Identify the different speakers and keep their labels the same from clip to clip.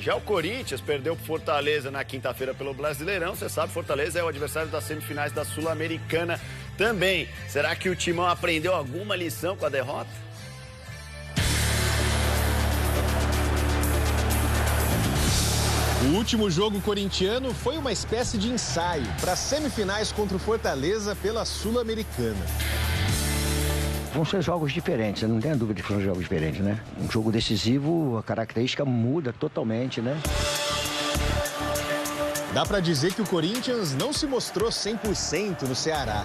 Speaker 1: Já o Corinthians perdeu pro Fortaleza na quinta-feira pelo Brasileirão. Você sabe, Fortaleza é o adversário das semifinais da Sul-Americana também. Será que o Timão aprendeu alguma lição com a derrota?
Speaker 2: O último jogo corintiano foi uma espécie de ensaio para as semifinais contra o Fortaleza pela Sul-Americana.
Speaker 3: Vão ser jogos diferentes, não tenho dúvida de que são jogos diferentes, né? Um jogo decisivo, a característica muda totalmente, né?
Speaker 2: Dá para dizer que o Corinthians não se mostrou 100% no Ceará.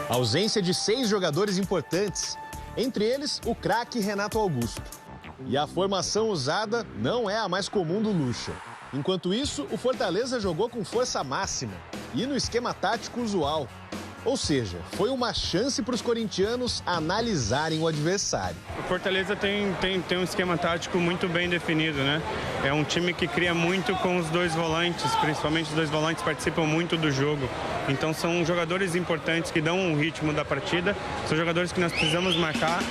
Speaker 2: A ausência de 6 jogadores importantes, entre eles o craque Renato Augusto. E a formação usada não é a mais comum do Lucha. Enquanto isso, o Fortaleza jogou com força máxima e no esquema tático usual. Ou seja, foi uma chance para os corintianos analisarem o adversário.
Speaker 4: O Fortaleza tem um esquema tático muito bem definido, né? É um time que cria muito com os dois volantes, principalmente os dois volantes participam muito do jogo. Então são jogadores importantes que dão um ritmo da partida, são jogadores que nós precisamos marcar.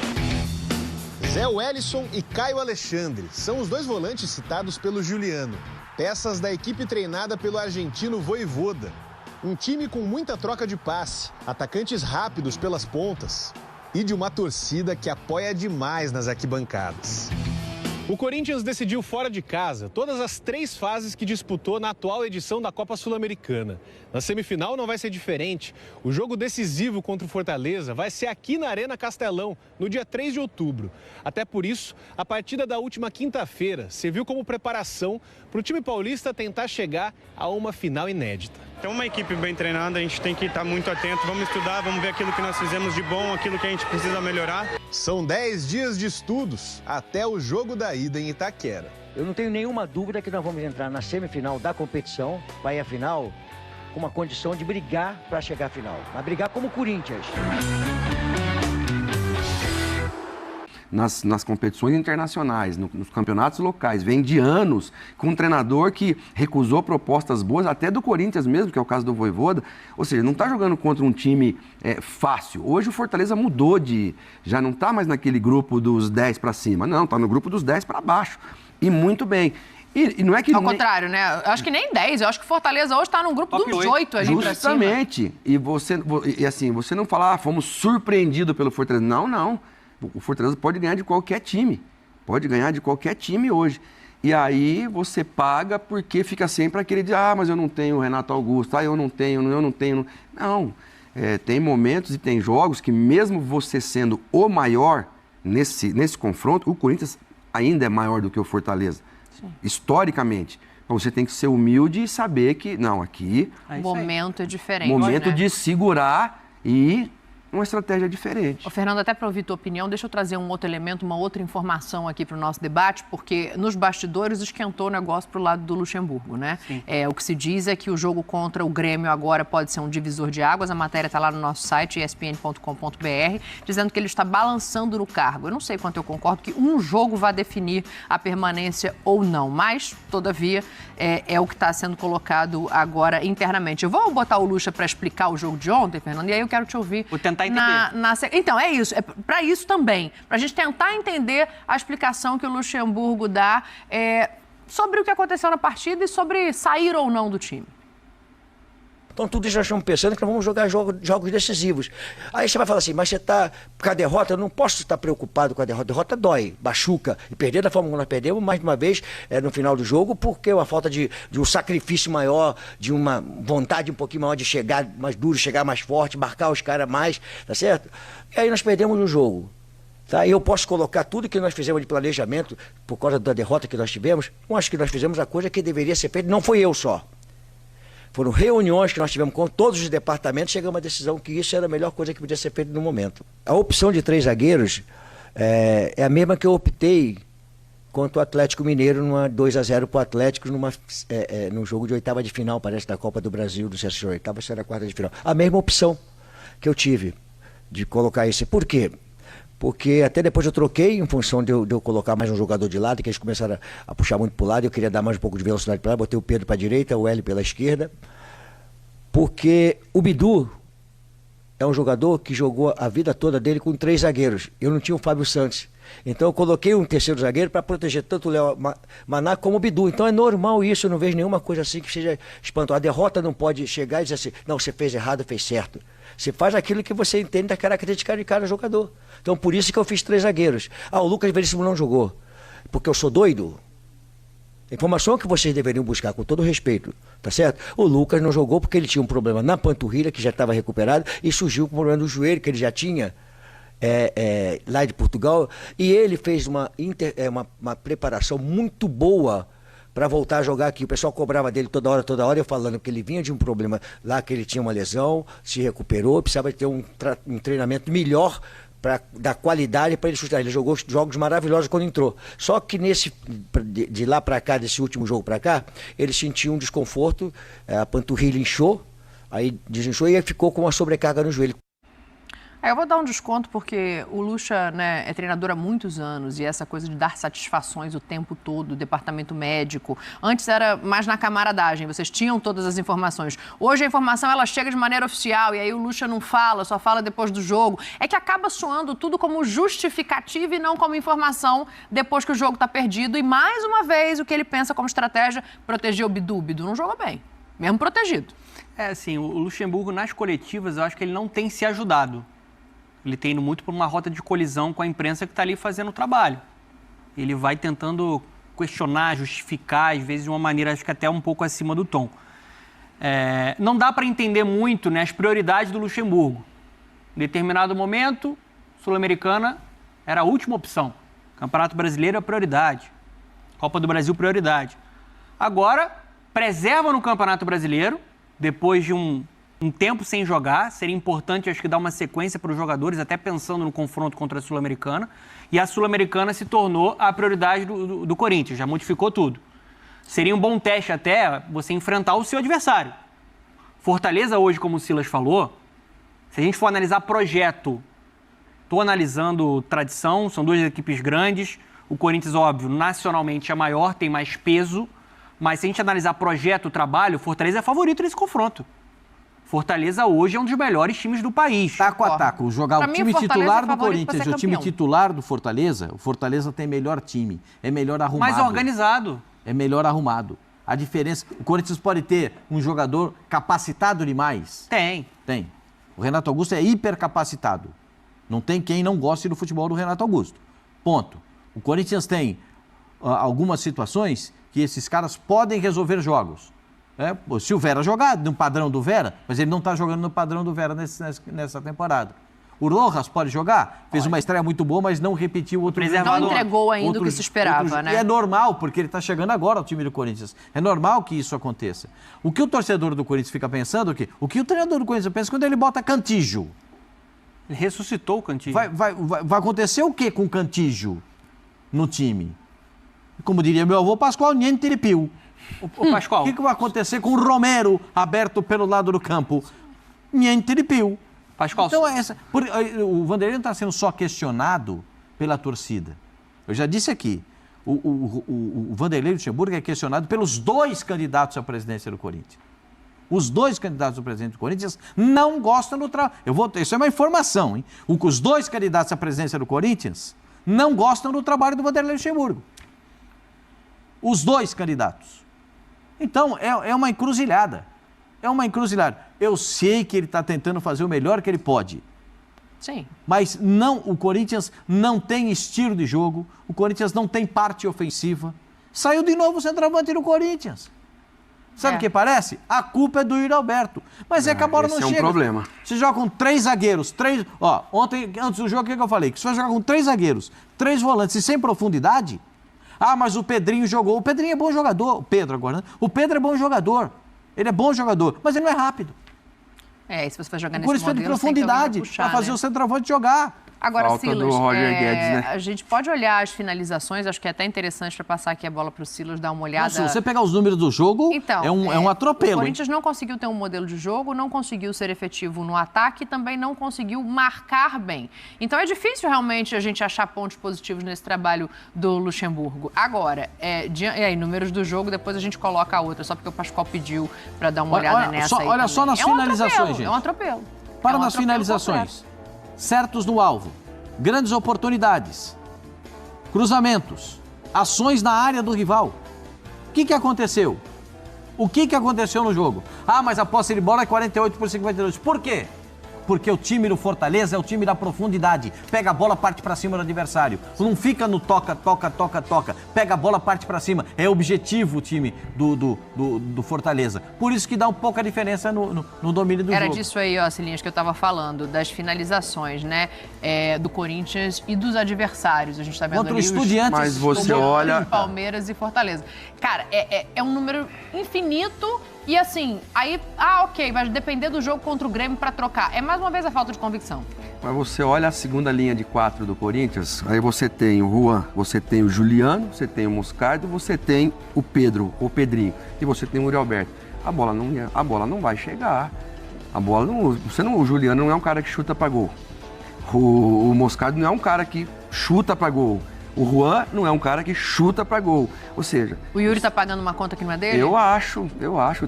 Speaker 2: Zé Wellison e Caio Alexandre são os dois volantes citados pelo Juliano, peças da equipe treinada pelo argentino Vojvoda. Um time com muita troca de passe, atacantes rápidos pelas pontas e de uma torcida que apoia demais nas arquibancadas. O Corinthians decidiu fora de casa todas as 3 fases que disputou na atual edição da Copa Sul-Americana. Na semifinal não vai ser diferente. O jogo decisivo contra o Fortaleza vai ser aqui na Arena Castelão, no dia 3 de outubro. Até por isso, a partida da última quinta-feira serviu como preparação para o time paulista tentar chegar a uma final inédita.
Speaker 4: Então, uma equipe bem treinada, a gente tem que estar muito atento, vamos estudar, vamos ver aquilo que nós fizemos de bom, aquilo que a gente precisa melhorar.
Speaker 2: São 10 dias de estudos até o jogo da ida em Itaquera.
Speaker 3: Eu não tenho nenhuma dúvida que nós vamos entrar na semifinal da competição, para ir à final, com uma condição de brigar para chegar à final. Mas brigar como o Corinthians.
Speaker 5: Nas competições internacionais, nos campeonatos locais, vem de anos com um treinador que recusou propostas boas, até do Corinthians mesmo, que é o caso do Vojvoda. Ou seja, não está jogando contra um time fácil. Hoje o Fortaleza mudou já não está mais naquele grupo dos 10 para cima, não, está no grupo dos 10 para baixo. E muito bem. E não é que...
Speaker 6: Ao contrário, né? Eu acho que nem 10. Eu acho que o Fortaleza hoje está num grupo dos 8 ali pra cima.
Speaker 5: Justamente. E assim, você não fala, fomos surpreendidos pelo Fortaleza. Não. O Fortaleza pode ganhar de qualquer time. Pode ganhar de qualquer time hoje. E aí você paga porque fica sempre aquele de, mas eu não tenho o Renato Augusto, eu não tenho. Não. Tem momentos e tem jogos que mesmo você sendo o maior nesse confronto, o Corinthians ainda é maior do que o Fortaleza. Sim. Historicamente. Então você tem que ser humilde e saber que, não, aqui...
Speaker 6: O momento é diferente.
Speaker 5: Momento
Speaker 6: né?
Speaker 5: de segurar e... uma estratégia diferente.
Speaker 6: Ô, Fernando, até para ouvir tua opinião, deixa eu trazer um outro elemento, uma outra informação aqui para o nosso debate, porque nos bastidores esquentou o negócio para o lado do Luxemburgo, né? O que se diz é que o jogo contra o Grêmio agora pode ser um divisor de águas. A matéria está lá no nosso site, espn.com.br, dizendo que ele está balançando no cargo. Eu não sei quanto eu concordo que um jogo vai definir a permanência ou não, mas, todavia, é o que está sendo colocado agora internamente. Eu vou botar o Luxa para explicar o jogo de ontem, Fernando, e aí eu quero te ouvir.
Speaker 7: Vou tentar entender.
Speaker 6: Então, é isso. É para isso também. Para a gente tentar entender a explicação que o Luxemburgo dá sobre o que aconteceu na partida e sobre sair ou não do time.
Speaker 3: Então, tudo isso nós estamos pensando que nós vamos jogar jogos decisivos. Aí você vai falar assim, mas você está com a derrota, eu não posso estar preocupado com a derrota. A derrota dói, machuca. E perder da forma como nós perdemos, mais de uma vez, no final do jogo, porque é uma falta de um sacrifício maior, de uma vontade um pouquinho maior de chegar mais duro, chegar mais forte, marcar os caras mais, tá certo? E aí nós perdemos o jogo. Tá? E eu posso colocar tudo que nós fizemos de planejamento, por causa da derrota que nós tivemos, eu acho que nós fizemos a coisa que deveria ser feita, não foi eu só. Foram reuniões que nós tivemos com todos os departamentos, chegamos à decisão que isso era a melhor coisa que podia ser feita no momento. A opção de 3 zagueiros é a mesma que eu optei contra o Atlético Mineiro, numa 2-0 para o Atlético, num jogo de oitava de final, parece, da Copa do Brasil, não sei se era oitava, se era quarta de final. A mesma opção que eu tive de colocar esse. Por quê? Porque até depois eu troquei em função de eu colocar mais um jogador de lado, que eles começaram a puxar muito para o lado, eu queria dar mais um pouco de velocidade para lá, botei o Pedro para a direita, o Hélio pela esquerda, porque o Bidu é um jogador que jogou a vida toda dele com 3 zagueiros. Eu não tinha o Fábio Santos. Então eu coloquei um terceiro zagueiro para proteger tanto o Léo Maná como o Bidu. Então é normal isso, eu não vejo nenhuma coisa assim que seja espantosa. A derrota não pode chegar e dizer assim, não, você fez errado, fez certo. Você faz aquilo que você entende da característica de cada jogador. Então por isso que eu fiz 3 zagueiros. O Lucas Veríssimo não jogou, porque eu sou doido. A informação que vocês deveriam buscar, com todo respeito, tá certo? O Lucas não jogou porque ele tinha um problema na panturrilha, que já estava recuperado, e surgiu com o problema do joelho, que ele já tinha lá de Portugal, e ele fez uma preparação muito boa para voltar a jogar aqui. O pessoal cobrava dele toda hora, eu falando que ele vinha de um problema lá, que ele tinha uma lesão, se recuperou, precisava ter um treinamento melhor para dar qualidade para ele sustentar. Ele jogou jogos maravilhosos quando entrou. Só que de lá para cá, desse último jogo para cá, ele sentiu um desconforto, a panturrilha inchou, aí desinchou e aí ficou com uma sobrecarga no joelho.
Speaker 6: Eu vou dar um desconto porque o Lucha, né, é treinador há muitos anos e essa coisa de dar satisfações o tempo todo, o departamento médico. Antes era mais na camaradagem, vocês tinham todas as informações. Hoje a informação ela chega de maneira oficial e aí o Lucha não fala, só fala depois do jogo. É que acaba soando tudo como justificativa e não como informação depois que o jogo está perdido. E mais uma vez o que ele pensa como estratégia, proteger o Bidu. O Bidu não jogou bem, mesmo protegido.
Speaker 7: Assim, o Luxemburgo nas coletivas eu acho que ele não tem se ajudado. Ele tem indo muito por uma rota de colisão com a imprensa que está ali fazendo o trabalho. Ele vai tentando questionar, justificar, às vezes de uma maneira, acho que até um pouco acima do tom. Não dá para entender muito, né, as prioridades do Luxemburgo. Em determinado momento, Sul-Americana era a última opção. Campeonato Brasileiro é prioridade. Copa do Brasil, prioridade. Agora, preserva no Campeonato Brasileiro, depois de um tempo sem jogar, seria importante, acho que, dar uma sequência para os jogadores, até pensando no confronto contra a Sul-Americana, e a Sul-Americana se tornou a prioridade do Corinthians, já modificou tudo. Seria um bom teste até você enfrentar o seu adversário. Fortaleza hoje, como o Silas falou, se a gente for analisar projeto, estou analisando tradição, são 2 equipes grandes, o Corinthians, óbvio, nacionalmente é maior, tem mais peso, mas se a gente analisar projeto, trabalho, Fortaleza é favorito nesse confronto. Fortaleza hoje é um dos melhores times do país.
Speaker 8: Taco a taco. Jogar o time titular do Corinthians e o time titular do Fortaleza, o Fortaleza tem melhor time, é melhor arrumado.
Speaker 7: Mais organizado.
Speaker 8: É melhor arrumado. A diferença, o Corinthians pode ter um jogador capacitado demais? Tem. O Renato Augusto é hipercapacitado. Não tem quem não goste do futebol do Renato Augusto. Ponto. O Corinthians tem algumas situações que esses caras podem resolver jogos. Se o Vera jogar no padrão do Vera, mas ele não está jogando no padrão do Vera nessa temporada. O Rojas pode jogar, fez uma estreia muito boa, mas não repetiu outro
Speaker 6: preservador. Não entregou ainda o que se esperava, né?
Speaker 8: E é normal, porque ele está chegando agora ao time do Corinthians. É normal que isso aconteça. O que o torcedor do Corinthians fica pensando, o que o treinador do Corinthians pensa quando ele bota Cantillo?
Speaker 7: Ele ressuscitou o Cantillo.
Speaker 8: Vai acontecer o que com o Cantillo no time? Como diria meu avô Pascoal, niente de piu.
Speaker 7: O Pascoal.
Speaker 8: O que vai acontecer com o Romero aberto pelo lado do campo? Niente de piu.
Speaker 7: Pascoal.
Speaker 8: Então, o Vanderlei não está sendo só questionado pela torcida. Eu já disse aqui, o Vanderlei Luxemburgo é questionado pelos 2 candidatos à presidência do Corinthians. Os 2 candidatos à presidência do Corinthians não gostam do trabalho. Isso é uma informação, hein? Os 2 candidatos à presidência do Corinthians não gostam do trabalho do Vanderlei Luxemburgo. Os 2 candidatos. Então, é uma encruzilhada. É uma encruzilhada. Eu sei que ele está tentando fazer o melhor que ele pode.
Speaker 6: Sim.
Speaker 8: Mas o Corinthians não tem estilo de jogo, o Corinthians não tem parte ofensiva. Saiu de novo o centroavante do Corinthians. Sabe o que parece? A culpa é do Yuri Alberto. Mas é que a bola não chega.
Speaker 5: Esse é um problema.
Speaker 8: Você joga com 3 zagueiros, ontem, antes do jogo, o que eu falei? Que você vai jogar com 3 zagueiros, 3 volantes e sem profundidade. Mas o Pedrinho jogou. O Pedrinho é bom jogador. O Pedro agora, né? O Pedro é bom jogador. Ele é bom jogador, mas ele não é rápido.
Speaker 6: E se você vai jogar nesse
Speaker 8: modelo, de profundidade para fazer o centroavante jogar.
Speaker 6: Agora,
Speaker 5: falta
Speaker 6: Silas,
Speaker 5: do Roger Guedes, né?
Speaker 6: A gente pode olhar as finalizações, acho que é até interessante para passar aqui a bola para o Silas, dar uma olhada.
Speaker 8: Se você pegar os números do jogo, então, é um atropelo.
Speaker 6: O Corinthians não conseguiu ter um modelo de jogo, não conseguiu ser efetivo no ataque e também não conseguiu marcar bem. Então é difícil realmente a gente achar pontos positivos nesse trabalho do Luxemburgo. Agora, e aí, números do jogo, depois a gente coloca a outra, só porque o Pascoal pediu para dar uma olhada nessa aí.
Speaker 8: Olha só nas finalizações, gente.
Speaker 6: É um atropelo.
Speaker 8: Para nas finalizações. Certos no alvo. Grandes oportunidades. Cruzamentos. Ações na área do rival. O que aconteceu? O que aconteceu no jogo? Ah, mas a posse de bola é 48 por 52. Por quê? Porque o time do Fortaleza é o time da profundidade. Pega a bola, parte pra cima do adversário. Não fica no toca. Pega a bola, parte pra cima. É objetivo o time do Fortaleza. Por isso que dá um pouco a diferença no domínio do jogo.
Speaker 6: Era disso aí, ó, Cilinhas, que eu tava falando, das finalizações, né? Do Corinthians e dos adversários. A gente tá vendo
Speaker 8: Contra o
Speaker 6: ali
Speaker 8: Estudiantes,
Speaker 5: mas você olha...
Speaker 6: Palmeiras e Fortaleza. Cara, é um número infinito. E assim, aí, ok, vai depender do jogo contra o Grêmio para trocar. É mais uma vez a falta de convicção.
Speaker 5: Mas você olha a segunda linha de 4 do Corinthians, aí você tem o Juan, você tem o Juliano, você tem o Moscardo, você tem o Pedro, o Pedrinho, e você tem o Uri Alberto. A bola não vai chegar. O Juliano não é um cara que chuta para gol. O Moscardo não é um cara que chuta para gol. O Juan não é um cara que chuta para gol. Ou seja...
Speaker 6: O Yuri tá pagando uma conta que não é dele?
Speaker 5: Eu acho.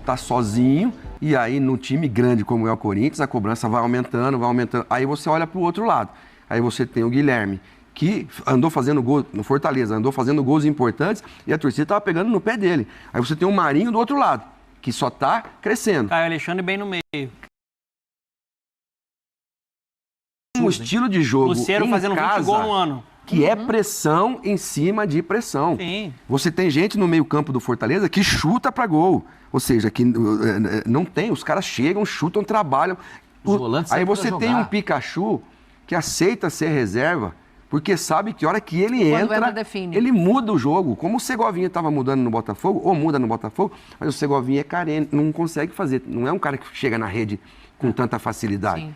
Speaker 5: Tá sozinho. E aí, no time grande como é o Corinthians, a cobrança vai aumentando. Aí você olha pro outro lado. Aí você tem o Guilherme, que andou fazendo gol no Fortaleza, andou fazendo gols importantes e a torcida tava pegando no pé dele. Aí você tem o Marinho do outro lado, que só tá crescendo.
Speaker 7: Caio Alexandre bem no meio.
Speaker 5: Um estilo de jogo
Speaker 7: Luceiro
Speaker 5: em
Speaker 7: fazendo
Speaker 5: casa,
Speaker 7: 20 gols no ano.
Speaker 5: Que é pressão em cima de pressão.
Speaker 7: Sim.
Speaker 5: Você tem gente no meio-campo do Fortaleza que chuta para gol. Ou seja, que não tem, os caras chegam, chutam, trabalham. Aí você tem um Pikachu que aceita ser reserva, porque sabe que a hora que ele entra, ele muda o jogo. Como o Segovinha estava mudando no Botafogo, ou muda no Botafogo, mas o Segovinha é carente, não consegue fazer. Não é um cara que chega na rede com tanta facilidade.
Speaker 6: Sim.